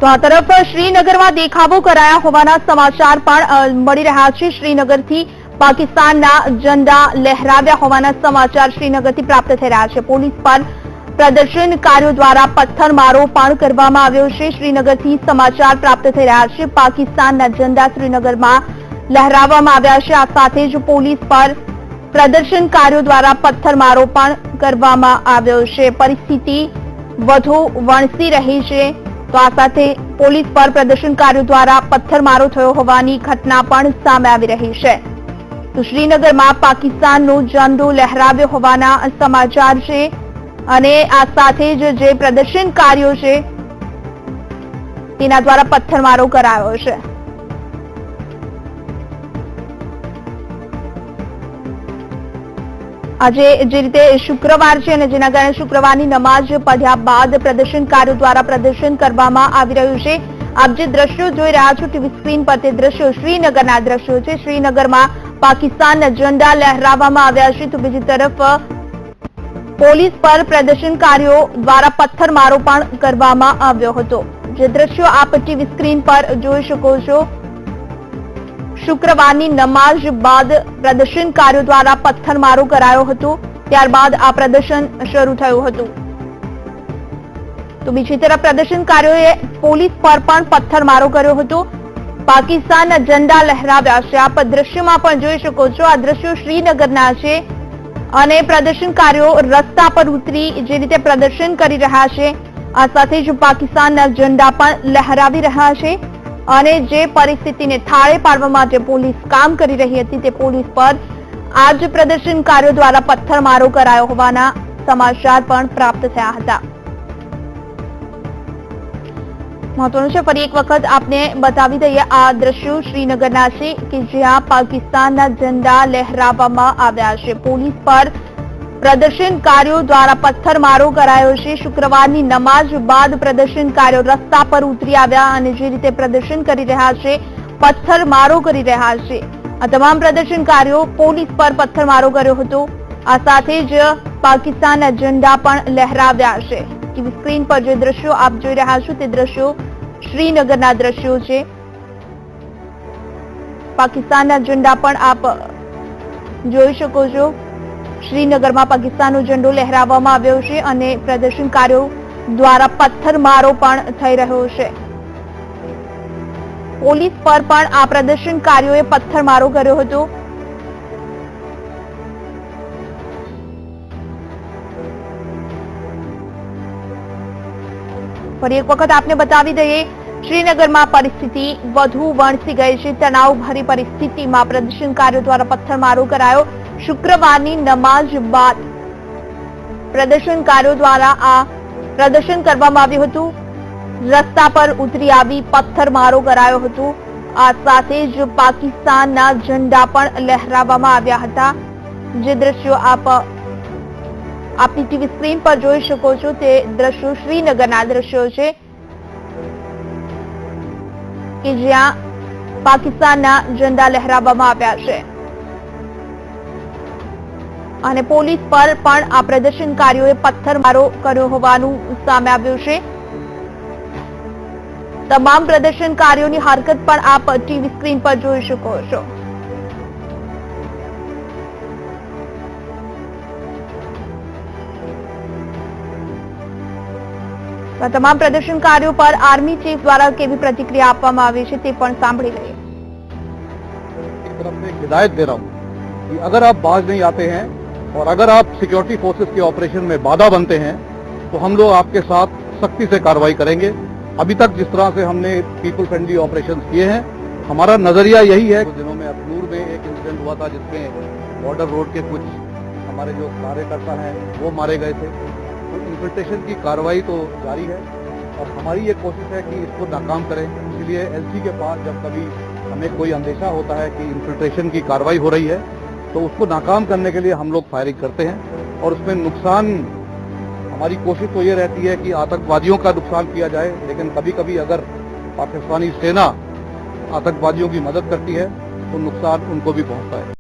તો આ તરફ શ્રીનગરમાં દેખાવો કરાયા હોવાના સમાચાર પણ મળી રહ્યા છે। શ્રીનગરથી પાકિસ્તાનના ઝંડા લહેરાવ્યા હોવાના સમાચાર શ્રીનગરથી પ્રાપ્ત થઈ રહ્યા છે। પોલીસ પર પ્રદર્શનકારીઓ દ્વારા પથ્થરમારો પણ કરવામાં આવ્યો છે। શ્રીનગરથી સમાચાર પ્રાપ્ત થઈ રહ્યા છે। પાકિસ્તાનના ઝંડા શ્રીનગરમાં લહેરાવવામાં આવ્યા છે। આ સાથે જ પોલીસ પર પ્રદર્શનકારીઓ દ્વારા પથ્થરમારો પણ કરવામાં આવ્યો છે। પરિસ્થિતિ વધુ વણસી રહી છે। તો આ સાથે પોલીસ પર પ્રદર્શનકારીઓ દ્વારા પથ્થરમારો થયો હોવાની ઘટના પણ સામે આવી રહી છે। તો શ્રીનગરમાં પાકિસ્તાનનો ઝંડો લહેરાવ્યો હોવાના સમાચાર છે અને આ સાથે જ જે પ્રદર્શનકારીઓ છે તેના દ્વારા પથ્થરમારો કરાયો છે। આજે જે રીતે શુક્રવાર છે અને જેના કારણે શુક્રવારની નમાઝ પઢ્યા બાદ પ્રદર્શનકારીઓ દ્વારા પ્રદર્શન કરવામાં આવી રહ્યું છે। આપ જે દ્રશ્યો જોઈ રહ્યા છો ટીવી સ્ક્રીન પર તે દ્રશ્યો શ્રીનગરના દ્રશ્યો છે। શ્રીનગરમાં પાકિસ્તાનના ઝંડા લહેરાવવામાં આવ્યા છે, તો બીજી તરફ પોલીસ પર પ્રદર્શનકારીઓ દ્વારા પથ્થરમારો પણ કરવામાં આવ્યો હતો। જે દ્રશ્યો આપ ટીવી સ્ક્રીન પર જોઈ શકો છો, શુક્રવારની નમાઝ બાદ પ્રદર્શનકારીઓ દ્વારા પથ્થરમારો કરાયો હતો, ત્યારબાદ આ પ્રદર્શન શરૂ થયું હતું। તો બીજી તરફ પ્રદર્શનકારીઓએ પોલીસ પર પણ પથ્થરમારો કર્યો હતો, પાકિસ્તાનના ઝંડા લહેરાવ્યા છે। આપ દ્રશ્યમાં પણ જોઈ શકો છો, આ દ્રશ્યો શ્રીનગરના છે અને પ્રદર્શનકારીઓ રસ્તા પર ઉતરી જે રીતે પ્રદર્શન કરી રહ્યા છે, આ સાથે જ પાકિસ્તાનના ઝંડા પણ લહેરાવી રહ્યા છે અને જે પરિસ્થિતિને થાળે પાડવા માટે પોલીસ કામ કરી રહી હતી તે પોલીસ પર આજ પ્રદર્શનકારીઓ દ્વારા પથ્થરમારો કરાયો હોવાના સમાચાર પણ પ્રાપ્ત થયા હતા। મહત્વનું છે, ફરી એક વખત આપને બતાવી દઈએ, આ દ્રશ્યો શ્રીનગરના છે કે જ્યાં પાકિસ્તાનના ઝંડા લહેરાવવામાં આવ્યા છે। પોલીસ પર પ્રદર્શનકારીઓ દ્વારા પથ્થરમારો કરાયો છે। શુક્રવારની નમાઝ બાદ પ્રદર્શનકારીઓ રસ્તા પર ઉતરી આવ્યા અને જે રીતે પ્રદર્શન કરી રહ્યા છે, પથ્થરમારો કરી રહ્યા છે, આ તમામ પ્રદર્શનકારીઓ પોલીસ પર પથ્થરમારો કર્યો હતો। આ સાથે જ પાકિસ્તાનના ઝંડા પણ લહેરાવ્યા છે। ટીવી સ્ક્રીન પર જે દ્રશ્યો આપ જોઈ રહ્યા છો તે દ્રશ્યો શ્રીનગરના દ્રશ્યો છે। પાકિસ્તાનના ઝંડા પણ આપ જોઈ શકો છો। શ્રીનગરમાં પાકિસ્તાનનો ઝંડો લહેરાવવામાં આવ્યો છે અને પ્રદર્શનકારીઓ દ્વારા પથ્થરમારો પણ થઈ રહ્યો છે। પોલીસ પર પણ આ પ્રદર્શનકારીઓએ પથ્થરમારો કર્યો હતો। ફરી એક વખત આપને બતાવી દઈએ, શ્રીનગરમાં પરિસ્થિતિ વધુ વણસી ગઈ છે। તણાવભરી પરિસ્થિતિમાં પ્રદર્શનકારીઓ દ્વારા પથ્થરમારો કરાયો। શુક્રવારની નમાઝ બાદ પ્રદર્શનકારીઓ દ્વારા આ પ્રદર્શન કરવામાં આવ્યું હતું, રસ્તા પર ઉતરી આવી પથ્થરમારો કરાયો હતો। આ સાથે જ પાકિસ્તાનના ઝંડા પણ લહેરાવવામાં આવ્યા હતા। જે દ્રશ્યો આપની ટીવી સ્ક્રીન પર જોઈ શકો છો તે દ્રશ્યો શ્રીનગરના દ્રશ્યો છે કે જ્યાં પાકિસ્તાનના ઝંડા લહેરાવવામાં આવ્યા છે અને પોલીસ પર પણ આ પ્રદર્શનકારીઓએ પથ્થરમારો કર્યો હોવાનું સામે આવ્યું છે। તમામ પ્રદર્શનકારીઓની હરકત પણ આપ ટીવી સ્ક્રીન પર જોઈ શકો છો। તમામ પ્રદર્શનકારીઓ પર આર્મી ચીફ દ્વારા કેવી પ્રતિક્રિયા આપવામાં આવી છે તે પણ સાંભળી લઈએ। एक तरफ से हिदायत दे रहा हूं कि अगर आप बाज नहीं आते हैं और अगर आप सिक्योरिटी फोर्सेस के ऑपरेशन में बाधा बनते हैं तो हम लोग आपके साथ सख्ती से कार्रवाई करेंगे। अभी तक जिस तरह से हमने पीपल फ्रेंडली ऑपरेशन किए हैं, हमारा नजरिया यही है। कुछ दिनों में अखनूर में एक इंसिडेंट हुआ था जिसमें बॉर्डर रोड के कुछ हमारे जो कार्यकर्ता हैं वो मारे गए थे। तो इन्फिल्ट्रेशन की कार्रवाई तो जारी है और हमारी ये कोशिश है कि इसको नाकाम करें। इसलिए एलसी के पास जब कभी हमें कोई अंदेशा होता है कि इन्फिल्ट्रेशन की कार्रवाई हो रही है तो उसको नाकाम करने के लिए हम लोग फायरिंग करते हैं और उसमें नुकसान, हमारी कोशिश तो ये रहती है कि आतंकवादियों का नुकसान किया जाए, लेकिन कभी कभी अगर पाकिस्तानी सेना आतंकवादियों की मदद करती है तो नुकसान उनको भी पहुंचता है।